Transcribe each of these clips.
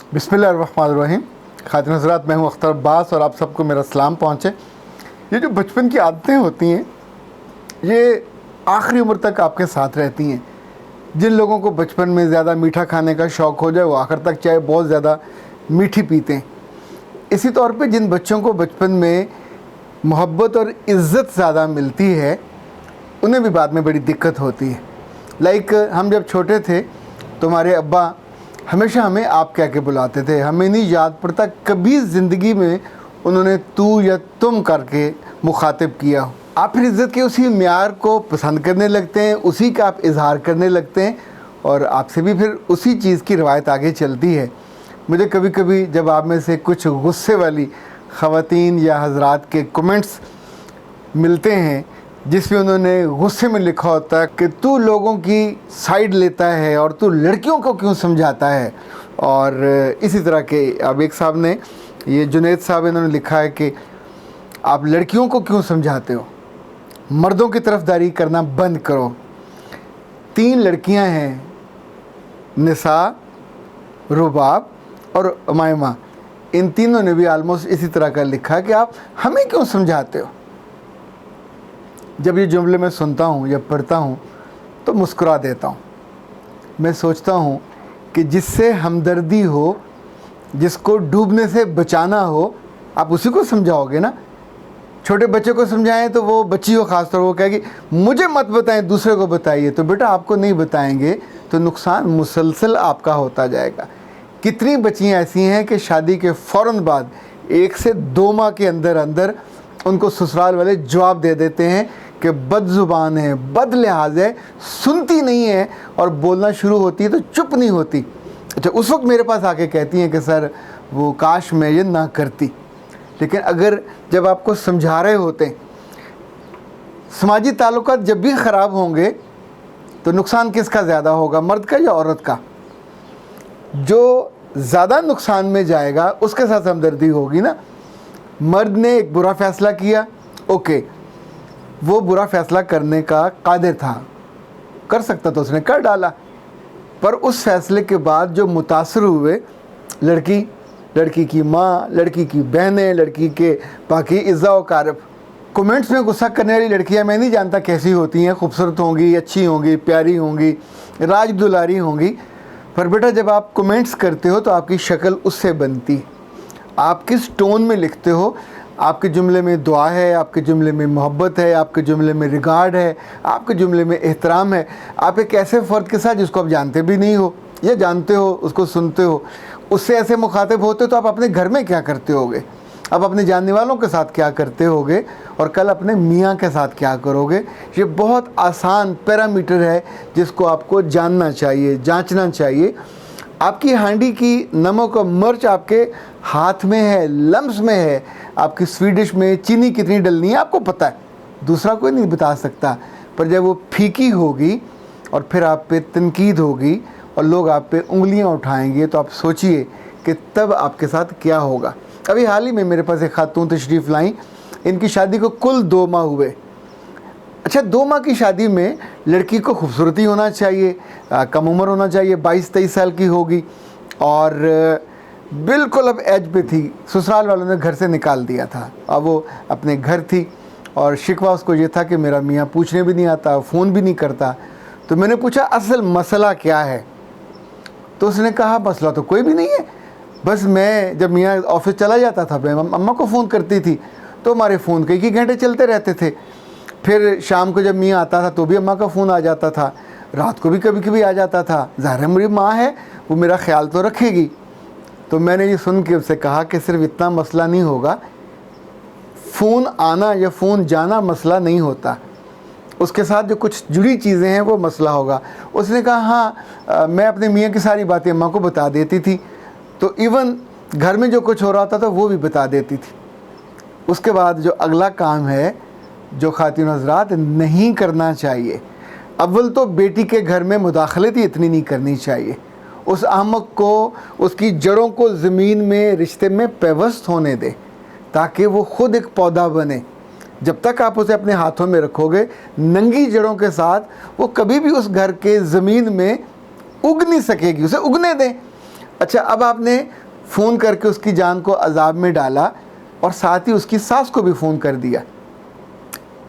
बिस्मिल्लाहिर्रहमानिर्रहीम। खातिन हज़रात, मैं हूँ अख्तर अब्बास और आप सबको मेरा सलाम पहुँचे। ये जो बचपन की आदतें होती हैं ये आखिरी उम्र तक आपके साथ रहती हैं। जिन लोगों को बचपन में ज़्यादा मीठा खाने का शौक़ हो जाए वो आखिर तक चाय बहुत ज़्यादा मीठी पीते हैं। इसी तौर पे जिन बच्चों को बचपन में मोहब्बत और इज़्ज़त ज़्यादा मिलती है उन्हें भी बाद में बड़ी दिक्कत होती है। लाइक हम जब छोटे थे तो हमारे अब्बा हमेशा हमें आप कह के बुलाते थे। हमें नहीं याद पड़ता कभी ज़िंदगी में उन्होंने तू या तुम करके मुखातिब किया हो। आप फिर इज़्ज़त के उसी म्यार को पसंद करने लगते हैं, उसी का आप इजहार करने लगते हैं और आपसे भी फिर उसी चीज़ की रवायत आगे चलती है। मुझे कभी कभी जब आप में से कुछ गुस्से वाली ख़वातीन या हज़रात के कमेंट्स मिलते हैं जिसमें उन्होंने गुस्से में लिखा होता है कि तू लोगों की साइड लेता है और तू लड़कियों को क्यों समझाता है, और इसी तरह के अब एक साहब ने, ये जुनैद साहब, इन्होंने लिखा है कि आप लड़कियों को क्यों समझाते हो, मर्दों की तरफदारी करना बंद करो। 3 लड़कियां हैं, निसा, रुबाब और उमायमा। इन तीनों ने भी आलमोस्ट इसी तरह का लिखा है कि आप हमें क्यों समझाते हो। जब ये जुमले मैं सुनता हूँ या पढ़ता हूँ तो मुस्कुरा देता हूँ। मैं सोचता हूँ कि जिससे हमदर्दी हो, जिसको डूबने से बचाना हो, आप उसी को समझाओगे ना। छोटे बच्चे को समझाएं तो वो बच्ची को ख़ास तौर वो कहेगी मुझे मत बताएं, दूसरे को बताइए। तो बेटा आपको नहीं बताएंगे तो नुकसान मुसलसल आपका होता जाएगा। कितनी बच्चियाँ ऐसी हैं कि शादी के फ़ौरन बाद 1 से 2 माह के अंदर अंदर उनको ससुराल वाले जवाब दे देते हैं कि बदज़ुबान है, बद लिहाज है, सुनती नहीं है, और बोलना शुरू होती है तो चुप नहीं होती। अच्छा, उस वक्त मेरे पास आके कहती हैं कि सर वो काश मैं ये ना करती। लेकिन अगर जब आपको समझा रहे होते हैं, समाजी ताल्लुकात जब भी ख़राब होंगे तो नुकसान किसका ज़्यादा होगा, मर्द का या औरत का? जो ज़्यादा नुकसान में जाएगा उसके साथ हमदर्दी होगी ना। मर्द ने एक बुरा फ़ैसला किया, ओके, वो बुरा फ़ैसला करने का कादिर था, कर सकता तो उसने कर डाला, पर उस फ़ैसले के बाद जो मुतासर हुए लड़की की माँ, लड़की की बहनें, लड़की के बाकी इज़्ज़ा व कारब। कमेंट्स में गुस्सा करने वाली लड़कियाँ मैं नहीं जानता कैसी होती हैं, खूबसूरत होंगी, अच्छी होंगी, प्यारी होंगी, राज दुलारी होंगी, पर बेटा जब आप कमेंट्स करते हो तो आपकी शक्ल उससे बनती। आप किस टोन में लिखते हो, आपके जुमले में दुआ है, आपके जुमले में मोहब्बत है, आपके जुमले में रिगार्ड है, आपके जुमले में एहतराम है। आप एक ऐसे फ़र्द के साथ जिसको आप जानते भी नहीं हो या जानते हो, उसको सुनते हो, उससे ऐसे मुखातिब होते तो आप अपने घर में क्या करते होगे, आप अपने जानने वालों के साथ क्या करते होगे, और कल अपने मियाँ के साथ क्या करोगे। ये बहुत आसान पैरामीटर है जिसको आपको जानना चाहिए, जांचना चाहिए। आपकी हांडी की नमक और मिर्च आपके हाथ में है, लम्स में है। आपकी स्वीडिश में चीनी कितनी डलनी है आपको पता है, दूसरा कोई नहीं बता सकता। पर जब वो फीकी होगी और फिर आप पे तनकीद होगी और लोग आप पे उंगलियां उठाएंगे तो आप सोचिए कि तब आपके साथ क्या होगा। अभी हाल ही में मेरे पास एक खातून तशरीफ़ लाई, इनकी शादी को कुल 2 माह हुए। अच्छा, 2 माह की शादी में लड़की को खूबसूरती होना चाहिए, कम उम्र होना चाहिए, 22-23 साल की होगी, और बिल्कुल अब एज पे थी। ससुराल वालों ने घर से निकाल दिया था, अब वो अपने घर थी और शिकवा उसको ये था कि मेरा मियाँ पूछने भी नहीं आता, फ़ोन भी नहीं करता। तो मैंने पूछा असल मसला क्या है, तो उसने कहा मसला तो कोई भी नहीं है, बस मैं जब मियाँ ऑफिस चला जाता था मैं अम्मा को फ़ोन करती थी तो हमारे फ़ोन कई घंटे चलते रहते थे। फिर शाम को जब मियाँ आता था तो भी अम्मा का फ़ोन आ जाता था, रात को भी कभी कभी आ जाता था। ज़ाहिर है मेरी माँ है, वो मेरा ख्याल तो रखेगी। तो मैंने ये सुन के उससे कहा कि सिर्फ इतना मसला नहीं होगा, फ़ोन आना या फ़ोन जाना मसला नहीं होता, उसके साथ जो कुछ जुड़ी चीज़ें हैं वो मसला होगा। उसने कहा हाँ, मैं अपने मियाँ की सारी बातें अम्मा को बता देती थी, तो इवन घर में जो कुछ हो रहा था तो वो भी बता देती थी। उसके बाद जो अगला काम है जो ख़ातिन हज़रात नहीं करना चाहिए, अव्वल तो बेटी के घर में मुदाखलत ही इतनी नहीं करनी चाहिए। उस अहमक को उसकी जड़ों को ज़मीन में रिश्ते में पेवस्त होने दे ताकि वो ख़ुद एक पौधा बने। जब तक आप उसे अपने हाथों में रखोगे नंगी जड़ों के साथ, वो कभी भी उस घर के ज़मीन में उग नहीं सकेगी। उसे उगने दें। اچھا، اب آپ نے فون کر کے اس کی جان کو عذاب میں ڈالا اور ساتھ ہی اس کی ساس کو بھی فون کر دیا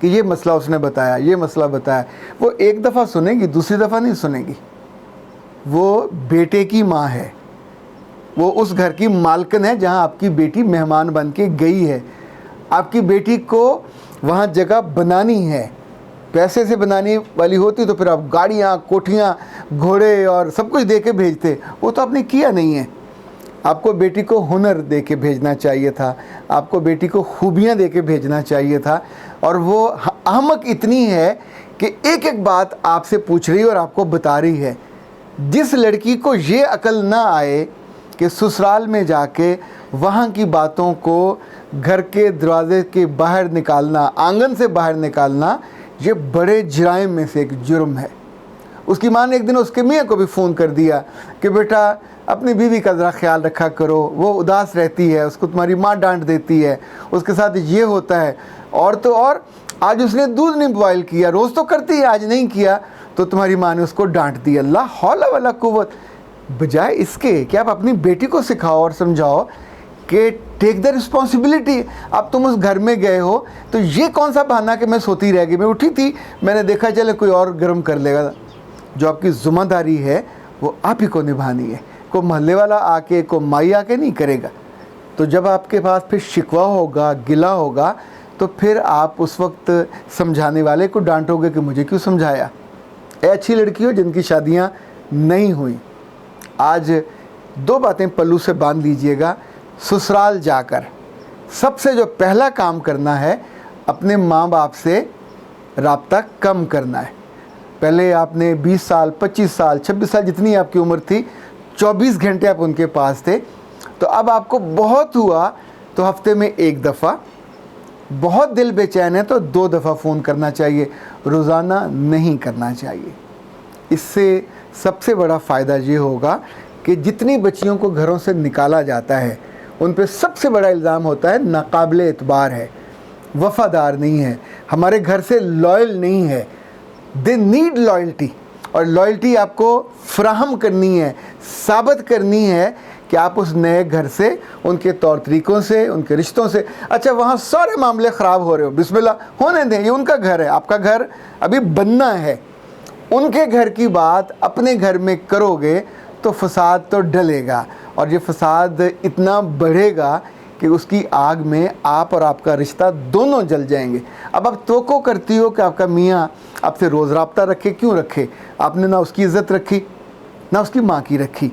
کہ یہ مسئلہ اس نے بتایا، یہ مسئلہ بتایا. وہ ایک دفعہ سنے گی، دوسری دفعہ نہیں سنے گی. وہ بیٹے کی ماں ہے، وہ اس گھر کی مالکن ہے جہاں آپ کی بیٹی مہمان بن کے گئی ہے. آپ کی بیٹی کو وہاں جگہ بنانی ہے. پیسے سے بنانی والی ہوتی تو پھر آپ گاڑیاں، کوٹھیاں، گھوڑے اور سب کچھ دے کے بھیجتے. وہ تو آپ نے کیا نہیں ہے. آپ کو بیٹی کو ہنر دے کے بھیجنا چاہیے تھا، آپ کو بیٹی کو خوبیاں دے کے بھیجنا چاہیے تھا. اور وہ احمق اتنی ہے کہ ایک ایک بات آپ سے پوچھ رہی ہے اور آپ کو بتا رہی ہے. جس لڑکی کو یہ عقل نہ آئے کہ سسرال میں جا کے وہاں کی باتوں کو گھر کے دروازے کے باہر نکالنا، آنگن سے باہر نکالنا، یہ بڑے جرائم میں سے ایک جرم ہے. اس کی ماں نے ایک دن اس کے میاں کو بھی فون کر دیا کہ بیٹا اپنی بیوی کا ذرا خیال رکھا کرو، وہ اداس رہتی ہے، اس کو تمہاری ماں ڈانٹ دیتی ہے، اس کے ساتھ یہ ہوتا ہے. اور تو اور آج اس نے دودھ نہیں بوائل کیا، روز تو کرتی ہے، آج نہیں کیا تو تمہاری ماں نے اس کو ڈانٹ دیا. لا حول ولا قوت. بجائے اس کے کہ آپ اپنی بیٹی کو سکھاؤ اور سمجھاؤ کہ ٹیک دا رسپانسبلٹی. اب تم اس گھر میں گئے ہو تو یہ کون سا بہانہ کہ میں سوتی رہ گئی، میں اٹھی تھی، میں نے دیکھا چلے کوئی اور گرم کر لے گا. جو آپ کی ذمہ داری ہے وہ آپ ہی کو نبھانی ہے. کوئی محلے والا آ کے، کوئی مائی آ کے نہیں کرے گا. تو جب آپ کے پاس پھر شکوہ ہوگا، گلہ ہوگا، تو پھر آپ اس وقت سمجھانے والے کو ڈانٹو گے کہ مجھے کیوں سمجھایا. اے اچھی لڑکی ہو جن کی شادیاں نہیں ہوئیں، آج دو باتیں پلو سے باندھ لیجئے گا. سسرال جا کر سب سے جو پہلا کام کرنا ہے، اپنے ماں باپ سے رابطہ کم کرنا ہے. پہلے آپ نے 20 سال، 25 سال، 26 سال، جتنی آپ کی عمر تھی، 24 گھنٹے آپ ان کے پاس تھے. تو اب آپ کو بہت ہوا تو ہفتے میں ایک دفعہ، بہت دل بے چین ہے تو 2 دفعہ فون کرنا چاہیے، روزانہ نہیں کرنا چاہیے. اس سے سب سے بڑا فائدہ یہ ہوگا کہ جتنی بچیوں کو گھروں سے نکالا جاتا ہے ان پہ سب سے بڑا الزام ہوتا ہے ناقابل اعتبار ہے، وفادار نہیں ہے، ہمارے گھر سے لائل نہیں ہے. دے نیڈ لائلٹی، اور لائلٹی آپ کو فراہم کرنی ہے، ثابت کرنی ہے کہ آپ اس نئے گھر سے، ان کے طور طریقوں سے، ان کے رشتوں سے. اچھا وہاں سارے معاملے خراب ہو رہے ہو، بسم اللہ ہونے دیں، یہ ان کا گھر ہے، آپ کا گھر ابھی بننا ہے. ان کے گھر کی بات اپنے گھر میں کرو گے تو فساد تو ڈلے گا، اور یہ فساد اتنا بڑھے گا کہ اس کی آگ میں آپ اور آپ کا رشتہ دونوں جل جائیں گے. اب آپ توقع کرتی ہو کہ آپ کا میاں آپ سے روز رابطہ رکھے، کیوں رکھے؟ آپ نے نہ اس کی عزت رکھی، نہ اس کی ماں کی رکھی.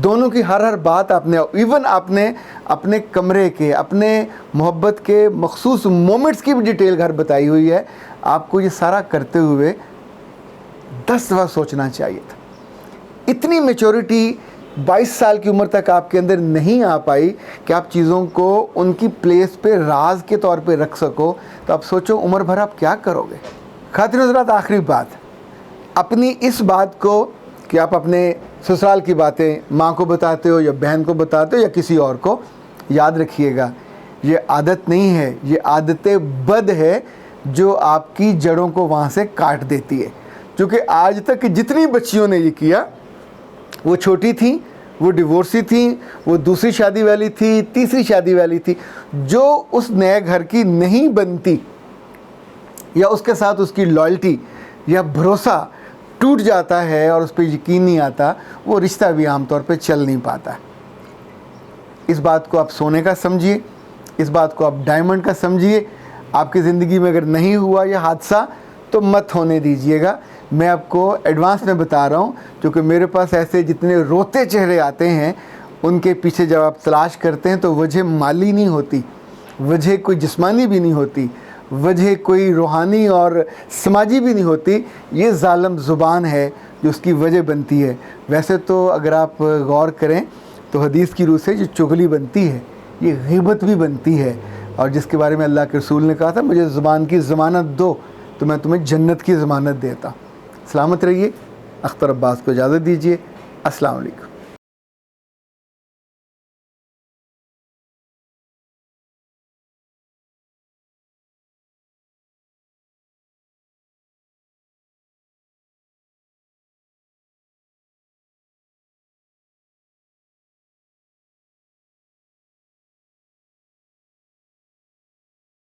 دونوں کی ہر بات آپ نے، ایون آپ نے اپنے کمرے کے، اپنے محبت کے مخصوص مومنٹس کی بھی ڈیٹیل گھر بتائی ہوئی ہے. آپ کو یہ سارا کرتے ہوئے 10 دفعہ سوچنا چاہیے تھا. اتنی میچورٹی 22 سال کی عمر تک آپ کے اندر نہیں آ پائی کہ آپ چیزوں کو ان کی پلیس پہ راز کے طور پہ رکھ سکو. تو آپ سوچو عمر بھر آپ کیا کرو گے. خواتین حضرات، آخری بات، اپنی اس بات کو کہ آپ اپنے سسرال کی باتیں ماں کو بتاتے ہو یا بہن کو بتاتے ہو یا کسی اور کو، یاد رکھیے گا یہ عادت نہیں ہے، یہ عادت بد ہے جو آپ کی جڑوں کو وہاں سے کاٹ دیتی ہے. کیونکہ آج تک جتنی بچیوں نے یہ کیا وہ چھوٹی تھیں، وہ ڈیورسی تھیں، وہ دوسری شادی والی تھی، تیسری شادی والی تھی. جو اس نئے گھر کی نہیں بنتی یا اس کے ساتھ اس کی لائلٹی یا بھروسہ ٹوٹ جاتا ہے اور اس پہ یقین نہیں آتا، وہ رشتہ بھی عام طور پہ چل نہیں پاتا. اس بات کو آپ سونے کا سمجھیے، اس بات کو آپ ڈائمنڈ کا سمجھیے. آپ کی زندگی میں اگر نہیں ہوا یہ حادثہ تو مت ہونے دیجیے گا. میں آپ کو ایڈوانس میں بتا رہا ہوں، کیونکہ میرے پاس ایسے جتنے روتے چہرے آتے ہیں ان کے پیچھے جب آپ تلاش کرتے ہیں تو وجہ مالی نہیں ہوتی، وجہ کوئی جسمانی بھی نہیں ہوتی، وجہ کوئی روحانی اور سماجی بھی نہیں ہوتی. یہ ظالم زبان ہے جو اس کی وجہ بنتی ہے. ویسے تو اگر آپ غور کریں تو حدیث کی روح سے جو چغلی بنتی ہے یہ غیبت بھی بنتی ہے، اور جس کے بارے میں اللہ کے رسول نے کہا تھا مجھے زبان کی ضمانت دو تو میں تمہیں جنت کی ضمانت دیتا. سلامت رہیے. اختر عباس کو اجازت دیجیے. السلام علیکم.